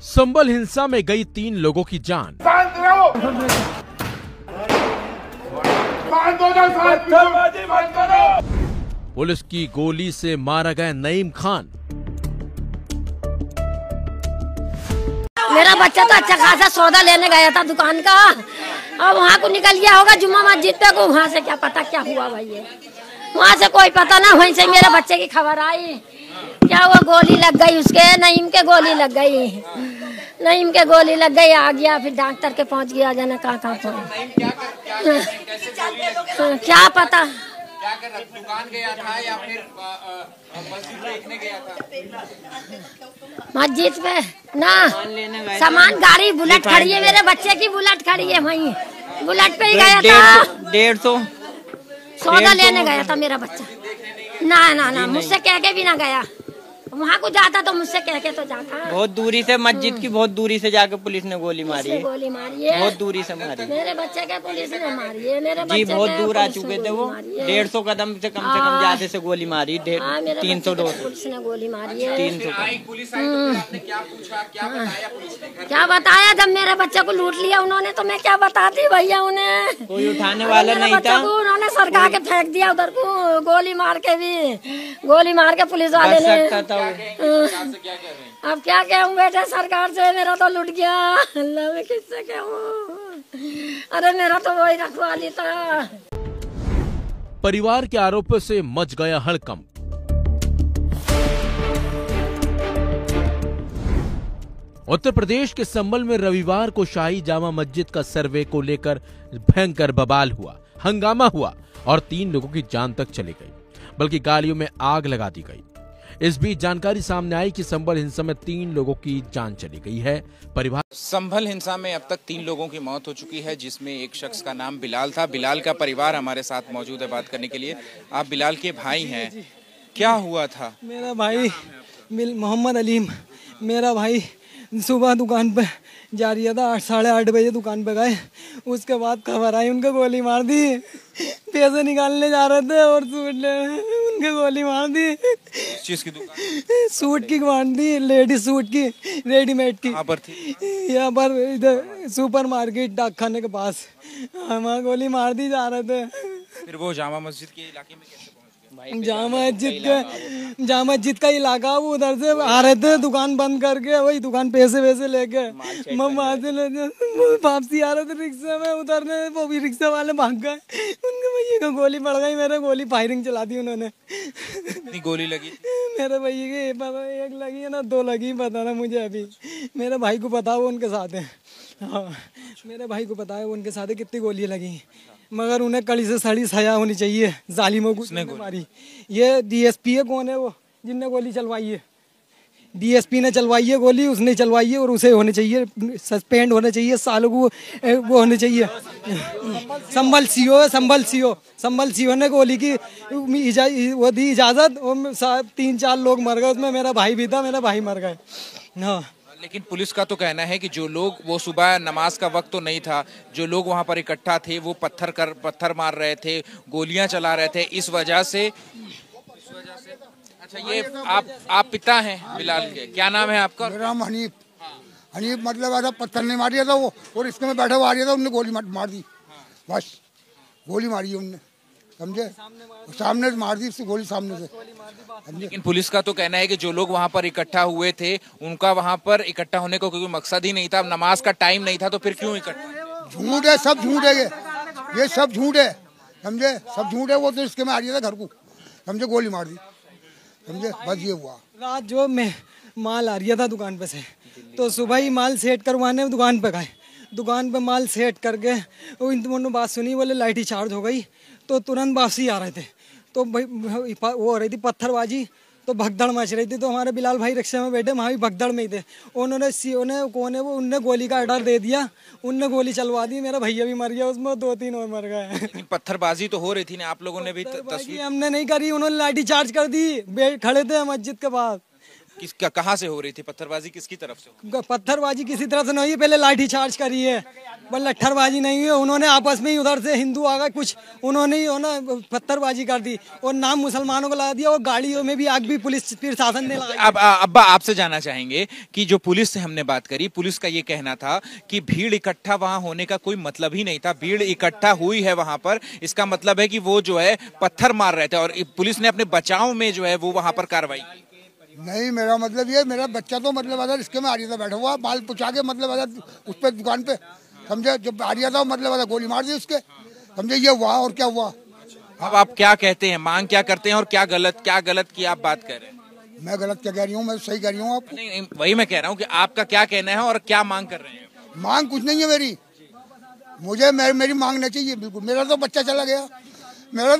संभल हिंसा में गई 3 लोगों की जान। पुलिस की गोली से मारा गया नईम खान। मेरा बच्चा तो अच्छा खासा सौदा लेने गया था दुकान का, अब वहाँ को निकल गया होगा जुम्मा मस्जिद पे को। वहाँ से क्या पता क्या हुआ भाई, ये वहाँ से कोई पता ना। वहीं से मेरे बच्चे की खबर आई, क्या वो गोली लग गई उसके, नईम के गोली लग गई, नईम के गोली लग गई। आ गया फिर डॉक्टर के पहुँच गया, जाने कहाँ पहुँच, क्या पता। दुकान गया था या फिर मस्जिद देखने गया था? मस्जिद पे ना, सामान गाड़ी बुलेट खड़ी है, मेरे बच्चे की बुलेट खड़ी है, वहीं बुलेट पे ही गया था। 150 सौदा लेने गया था मेरा बच्चा। ना ना ना, मुझसे कह के भी ना गया। वहाँ को जाता तो मुझसे कह के तो जाता। बहुत दूरी से, मस्जिद की बहुत दूरी से जाकर पुलिस ने गोली मारी है। गोली मारी है, बहुत दूरी से मारी। मेरे बच्चे के पुलिस ने मारी है। मेरे जी बहुत दूर आ चुके थे वो, 150 कदम से कम ज्यादा से गोली मारी। 300 पुलिस ने गोली मारी है। 300। क्या पूछा, क्या बताया पुलिस ने? क्या बताया, जब मेरे बच्चे को लूट लिया उन्होंने तो मैं क्या बताती भैया उन्हें। कोई उठाने वाला नहीं था, उन्होंने सरकार के फेंक दिया उधर को, गोली मार के भी, गोली मार के पुलिस वाले ने। अब क्या कहूँ बेटे सरकार से, मेरा तो लुट गया। अल्लाह में किससे कहूँ, अरे मेरा तो वही रखवाली था। परिवार के आरोपों से मच गया हड़कंप। उत्तर प्रदेश के संभल में रविवार को शाही जामा मस्जिद का सर्वे को लेकर भयंकर बवाल हुआ, हंगामा हुआ और 3 लोगों की जान तक चली गई, बल्कि गाड़ियों में आग लगा दी गई। इस बीच जानकारी सामने आई कि संभल हिंसा में 3 लोगों की जान चली गई है। परिवार संभल हिंसा में अब तक 3 लोगों की मौत हो चुकी है, जिसमें एक शख्स का नाम बिलाल था। बिलाल का परिवार हमारे साथ मौजूद है बात करने के लिए। आप बिलाल के भाई हैं, क्या हुआ था? मेरा भाई मोहम्मद अलीम, मेरा भाई सुबह दुकान पे जा रहा था, 8 साढ़े 8 बजे दुकान पे गए। उसके बाद खबर आई उनको गोली मार दी। पैसे निकालने जा रहे थे और उनके गोली मार दी। चीज की दुकान? सूट की मार दी, लेडीज सूट की, रेडीमेड की। यहाँ पर थी? यहाँ पर इधर सुपर मार्केट डाकखाने के पास, वहाँ गोली मार दी जा रहे थे। फिर वो जामा मस्जिद के इलाके में कैसे? जामा मस्जिद का इलाका, वो उधर से आ रहे थे दुकान बंद करके, वही दुकान पैसे वैसे लेके वापसी आ रहे थे रिक्शा में, उतरने वो भी रिक्शा वाले भाग गए। उनके भैया को गोली पड़ गई, मेरे गोली फायरिंग चला दी उन्होंने। कितनी गोली लगी? मेरे भैया की पता, 1 लगी है ना 2 लगी, पता ना मुझे अभी। मेरे भाई को पता, वो उनके साथ है। हाँ मेरे भाई को पता है वो उनके साथ है कितनी गोलियां लगी, मगर उन्हें कड़ी से सड़ी सजा होनी चाहिए जालिमों को। मारी ये डीएसपी है, कौन है वो जिनने गोली चलवाई है? डीएसपी ने चलवाई है गोली, उसने चलवाई है और उसे होने चाहिए, सस्पेंड होने चाहिए, सालों को वो होने चाहिए। संभल सीओ है, संभल सीओ ने गोली की वो दी इजाजत, और 3-4 लोग मर गए उसमें, मेरा भाई भी था, मेरा भाई मर गए। हाँ लेकिन पुलिस का तो कहना है कि जो लोग, वो सुबह नमाज का वक्त तो नहीं था, जो लोग वहां पर इकट्ठा थे वो पत्थर मार रहे थे, गोलियां चला रहे थे, इस वजह से। अच्छा ये आप पिता हैं बिलाल के, क्या नाम है आपका? मेरा नाम हनीफ। हनीफ मतलब ऐसा पत्थर नहीं मार दिया था वो, और इसके में बैठा हुआ आ रहा था, उनने गोली मार दी, बस गोली मारी है उनने, समझे? सामने से मार दी उससे गोली, सामने से। लेकिन पुलिस का तो कहना है कि जो लोग वहां पर इकट्ठा हुए थे, उनका वहां पर इकट्ठा होने का कोई मकसद ही नहीं था, नमाज का टाइम नहीं था, तो फिर क्यों इकट्ठा? झूठ है, सब झूठ है, ये सब झूठ है, समझे? सब झूठ है। वो तो इसके में आ रहा था घर को, समझे? गोली मार दी, समझे? बस ये हुआ। रात जो मैं माल आ रहा था दुकान पे से, तो सुबह ही माल सेट करवाने दुकान पे गए। दुकान पे माल सेट करके वो इन दोनों बात सुनी, बोले लाइट ही चार्ज हो गई, तो तुरंत वापसी आ रहे थे, तो वो हो रही थी पत्थरबाजी, तो भगदड़ मच रही थी। तो हमारे बिलाल भाई रिक्शे में बैठे, वहाँ भी भगदड़ में ही थे। उन्होंने सीओ ने कौन है वो, उनने गोली का ऑर्डर दे दिया, उनने गोली चलवा दी, मेरा भैया भी मर गया उसमें, 2-3 और मर गए। पत्थरबाजी तो हो रही थी ना, आप लोगों ने भी तस्वीर? हमने नहीं करी, उन्होंने लाठी चार्ज कर दी, खड़े थे मस्जिद के पास, किसका कहाँ से हो रही थी पत्थरबाजी, किसकी तरफ से? पत्थरबाजी किसी तरह से नहीं हुई, पहले लाठी चार्ज करी है, बस लट्ठरबाजी नहीं हुई। उन्होंने आपस में ही उधर से हिंदू आ गए कुछ, उन्होंने ही ना पत्थरबाजी कर दी और नाम मुसलमानों को लगा दिया और गाड़ियों में भी आग भी पुलिस प्रशासन ने लगाई। अब अब्बा आपसे जानना चाहेंगे कि जो पुलिस से हमने बात करी, पुलिस का ये कहना था कि भीड़ इकट्ठा वहां होने का कोई मतलब ही नहीं था। भीड़ इकट्ठा हुई है वहां पर, इसका मतलब है कि वो जो है पत्थर मार रहे थे और पुलिस ने अपने बचाव में जो है वो वहां पर कार्रवाई की। नहीं, मेरा मतलब ये, मेरा बच्चा तो मतलब अगर इसके में आ रहा था बैठा हुआ, माल पूछा के मतलब अगर उस पर दुकान पे, समझे, जब आ रहा था मतलब अगर गोली मार दी उसके, समझे, ये हुआ। और क्या हुआ? अब आप क्या कहते हैं, मांग क्या करते हैं और क्या गलत की आप बात कर रहे हैं? मैं गलत क्या कह रही हूँ, मैं सही कह रही हूँ आपको। नहीं, वही मैं कह रहा हूँ कि आपका क्या कहना है और क्या मांग कर रहे हैं? मांग कुछ नहीं है मेरी, मुझे मेरी मांग नहीं चाहिए बिल्कुल। मेरा तो बच्चा चला गया, मैं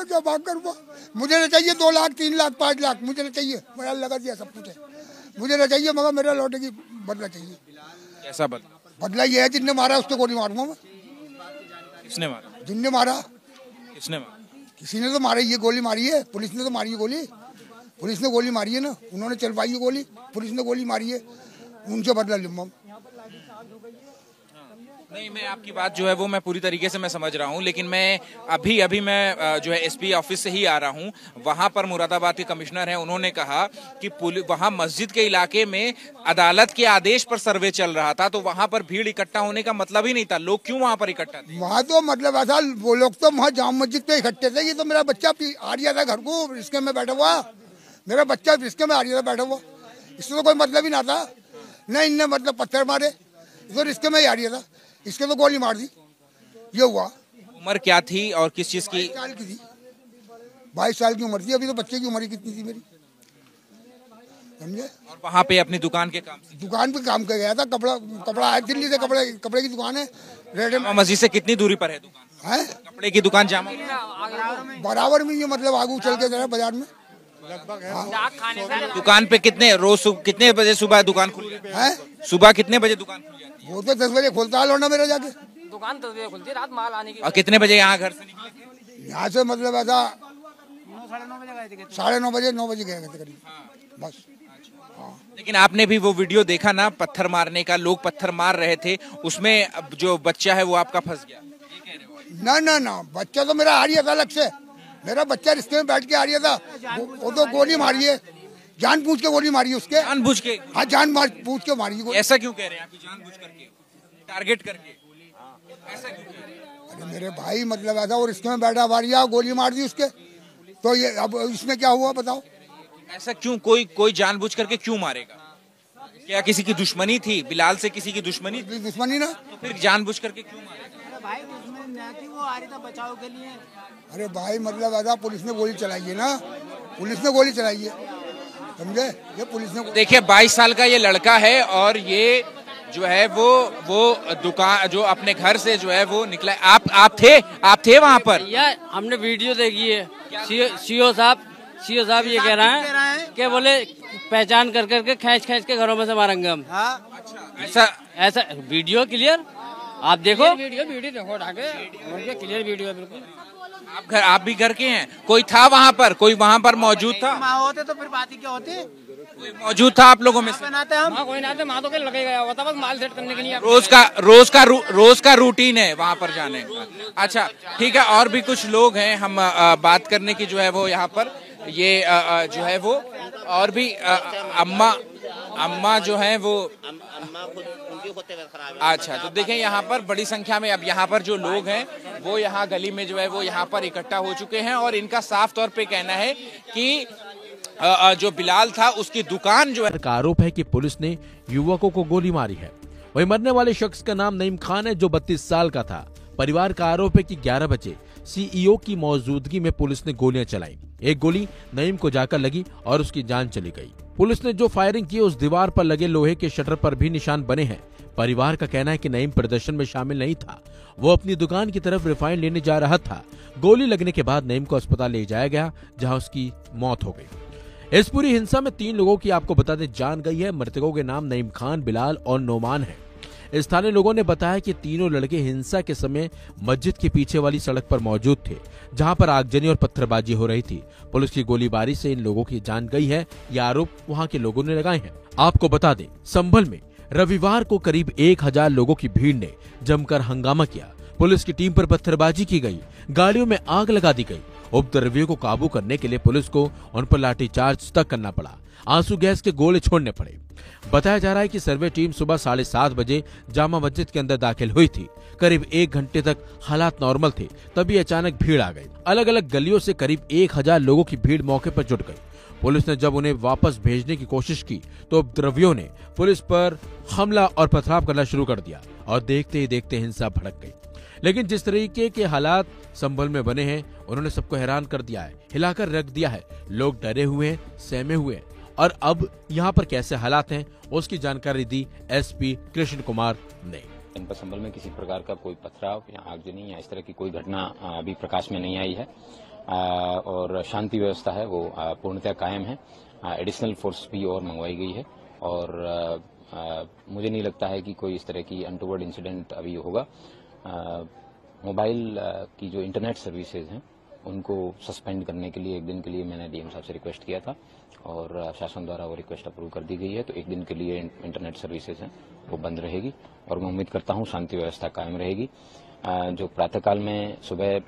क्या मांग करूँगा? मुझे नहीं चाहिए 2 लाख 3 लाख 5 लाख, मुझे नहीं चाहिए। मेरा लगा दिया सब कुछ है, मुझे नहीं चाहिए, मगर मेरा लौटे की बदला चाहिए। कैसा बदला ये है, जिसने मारा उसको गोली मारूंगा मैं। किसने मारा? जिनने मारा। किसने मारा? किसी ने तो मारा, ये गोली मारी है, पुलिस ने तो मारी है गोली, पुलिस ने गोली मारी है ना, उन्होंने चलवाई है गोली, पुलिस ने गोली मारी है, उनसे बदला लूंगा। नहीं, मैं आपकी बात जो है वो मैं पूरी तरीके से मैं समझ रहा हूँ, लेकिन मैं अभी मैं जो है एसपी ऑफिस से ही आ रहा हूँ। वहाँ पर मुरादाबाद के कमिश्नर हैं, उन्होंने कहा कि वहाँ मस्जिद के इलाके में अदालत के आदेश पर सर्वे चल रहा था, तो वहाँ पर भीड़ इकट्ठा होने का मतलब ही नहीं था। लोग क्यों वहाँ पर इकट्ठा थे? वहाँ तो मतलब ऐसा, वो लोग तो वहाँ जाम मस्जिद पे इकट्ठे थे। ये तो मेरा बच्चा आ रहा था घर को, रिश्के में बैठा हुआ, मेरा बच्चा रिश्के में आ रहा था बैठा हुआ, इससे तो कोई मतलब ही ना था। न इनने मतलब पत्थर मारे, तो रिश्के में ही आ रहा था, इसके तो गोली मार दी, ये हुआ। उम्र क्या थी और किस चीज की? 22 साल की थी, 22 साल की उम्र थी। अभी तो बच्चे की उम्र कितनी थी मेरी, समझे। और वहाँ पे अपनी दुकान के दुकान पे काम कर गया था, कपड़ा आया दिल्ली से, कपड़े की दुकान है। जामा मस्जिद से कितनी दूरी पर है दुकान? है कपड़े की दुकान जामा बराबर में, ये मतलब आगू चल के जरा बाजार में दुकान पे कितने बजे सुबह दुकान खुली है? सुबह कितने बजे दुकान खुली? वो तो 10 बजे खोलता है लौंडा मेरा जाके। दुकान 10 बजे खुलती है, रात माल आने की। और कितने बजे यहाँ घर से निकले? यहाँ से मतलब ऐसा 9:30 बजे 9 बजे गए थे करीब, बस। लेकिन आपने भी वो वीडियो देखा ना, पत्थर मारने का, लोग पत्थर मार रहे थे, उसमें जो बच्चा है वो आपका फंस गया? ना, बच्चा तो मेरा आ रहा था अलग से, मेरा बच्चा रिश्ते में बैठ के आ रहा था, वो तो गोली मारी है, जानबूझ के गोली मारी है उसके। जानबूझ के? हाँ, जानबूझ के मारी है। ऐसा क्यों कह रहे हैं आप? जानबूझ करके, टारगेट करके, ऐसा क्यों कह रहे हैं? अरे मेरे भाई मतलब ऐसा, और रिश्ते में बैठा मारिया, गोली मार दी उसके, तो ये अब इसमें क्या हुआ बताओ? ऐसा क्यों? कोई जानबूझ करके क्यों मारेगा? क्या किसी की दुश्मनी थी? बिलाल से किसी की दुश्मनी? दुश्मनी ना, तो फिर जानबूझ करके क्यों मारेगा? भाई दुश्मनी ना थी, वो आ रही था बचाव के लिए। अरे भाई मतलब ऐसा, पुलिस ने गोली चलाई है ना, पुलिस ने गोली चलाई है, समझे, ये पुलिस ने। देखिए 22 साल का ये लड़का है और ये जो है वो दुकान जो अपने घर से जो है वो निकला। आप थे वहाँ पर? यार हमने वीडियो देखी है। सीओ साहब ये कह रहे हैं कि बोले पहचान कर करके खींच के घरों में से मारेंगे हम। ऐसा वीडियो क्लियर आप देखो, वीडियो देखो ढाके, क्लियर वीडियो बिल्कुल। आप भी घर के हैं? कोई था वहाँ पर? कोई वहाँ पर मौजूद था? होते तो फिर बात ही क्या होती? कोई मौजूद था आप लोगों में से? हम कोई ना थे, वहाँ तो लगे गया होता, बस माल सेट करने के लिए। रोज का रूटीन है वहाँ पर जाने का। अच्छा ठीक है, और भी कुछ लोग हैं, हम बात करने की जो है वो यहाँ पर ये जो है वो और भी अम्मा जो है वो। अच्छा, तो देखें यहाँ पर बड़ी संख्या में अब यहाँ पर जो लोग हैं वो यहाँ गली में जो है वो यहाँ पर इकट्ठा हो चुके हैं और इनका साफ तौर पे कहना है कि जो बिलाल था उसकी दुकान जो है का आरोप है कि पुलिस ने युवकों को गोली मारी है। वहीं मरने वाले शख्स का नाम नईम खान है जो 32 साल का था। परिवार का आरोप है कि 11 बजे सीईओ की मौजूदगी में पुलिस ने गोलियां चलाई। एक गोली नईम को जाकर लगी और उसकी जान चली गई। पुलिस ने जो फायरिंग की उस दीवार पर लगे लोहे के शटर पर भी निशान बने हैं। परिवार का कहना है कि नईम प्रदर्शन में शामिल नहीं था, वो अपनी दुकान की तरफ रिफाइंड लेने जा रहा था। गोली लगने के बाद नईम को अस्पताल ले जाया गया जहां उसकी मौत हो गई। इस पूरी हिंसा में 3 लोगों की आपको बता दें जान गई है। मृतकों के नाम नईम खान, बिलाल और नोमान है। स्थानीय लोगों ने बताया कि तीनों लड़के हिंसा के समय मस्जिद के पीछे वाली सड़क पर मौजूद थे, जहां पर आगजनी और पत्थरबाजी हो रही थी। पुलिस की गोलीबारी से इन लोगों की जान गई है, ये आरोप वहां के लोगों ने लगाए हैं। आपको बता दें, संभल में रविवार को करीब 1000 लोगों की भीड़ ने जमकर हंगामा किया। पुलिस की टीम पर पत्थरबाजी की गई, गाड़ियों में आग लगा दी गई। उपद्रवियों को काबू करने के लिए पुलिस को उन पर लाठीचार्ज तक करना पड़ा, आंसू गैस के गोले छोड़ने पड़े। बताया जा रहा है कि सर्वे टीम सुबह 7:30 बजे जामा मस्जिद के अंदर दाखिल हुई थी। करीब 1 घंटे तक हालात नॉर्मल थे, तभी अचानक भीड़ आ गई। अलग अलग गलियों से करीब 1000 लोगों की भीड़ मौके पर जुट गई। पुलिस ने जब उन्हें वापस भेजने की कोशिश की तो उपद्रवियों ने पुलिस पर हमला और पथराव करना शुरू कर दिया और देखते ही देखते हिंसा भड़क गई। लेकिन जिस तरीके के हालात संभल में बने हैं, उन्होंने सबको हैरान कर दिया है, हिलाकर रख दिया है। लोग डरे हुए हैं, सहमे हुए हैं। और अब यहाँ पर कैसे हालात हैं, उसकी जानकारी दी एसपी कृष्ण कुमार ने। इन पर संभल में किसी प्रकार का कोई पथराव या आगजनी या इस तरह की कोई घटना अभी प्रकाश में नहीं आई है और शांति व्यवस्था है वो पूर्णतः कायम है। एडिशनल फोर्स भी और मंगवाई गई है और मुझे नहीं लगता है कि कोई इस तरह की अनटूवर्ड इंसिडेंट अभी होगा। मोबाइल की जो इंटरनेट सर्विसेज हैं उनको सस्पेंड करने के लिए 1 दिन के लिए मैंने डीएम साहब से रिक्वेस्ट किया था और शासन द्वारा वो रिक्वेस्ट अप्रूव कर दी गई है। तो 1 दिन के लिए इंटरनेट सर्विसेज हैं वो बंद रहेगी और मैं उम्मीद करता हूँ शांति व्यवस्था कायम रहेगी। जो प्रातःकाल में सुबह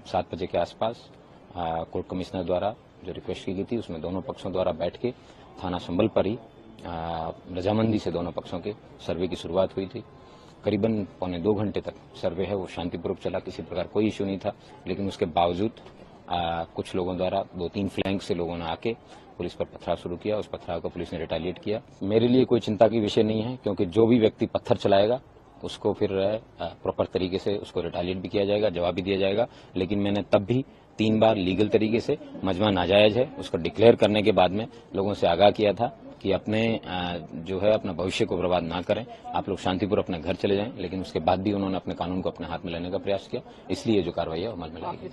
7 बजे के आसपास कोर्ट कमिश्नर द्वारा जो रिक्वेस्ट की गई थी उसमें दोनों पक्षों द्वारा बैठ के थाना संभल पर ही रजामंदी से दोनों पक्षों के सर्वे की शुरुआत हुई थी। करीबन 1.25 घंटे तक सर्वे है वो शांतिपूर्वक चला, किसी प्रकार कोई इश्यू नहीं था। लेकिन उसके बावजूद कुछ लोगों द्वारा 2-3 फ्लैंक से लोगों ने आके पुलिस पर पथराव शुरू किया। उस पथराव को पुलिस ने रिटेलिएट किया। मेरे लिए कोई चिंता की विषय नहीं है, क्योंकि जो भी व्यक्ति पत्थर चलाएगा उसको फिर प्रॉपर तरीके से उसको रिटेलिएट भी किया जाएगा, जवाब भी दिया जाएगा। लेकिन मैंने तब भी 3 बार लीगल तरीके से मजमा नाजायज है उसको डिक्लेयर करने के बाद में लोगों से आगाह किया था कि अपने जो है अपना भविष्य को बर्बाद ना करें, आप लोग शांतिपूर्वक अपने घर चले जाएं। लेकिन उसके बाद भी उन्होंने अपने कानून को अपने हाथ में लेने का प्रयास किया, इसलिए जो कार्रवाई है अमल में लाएगी।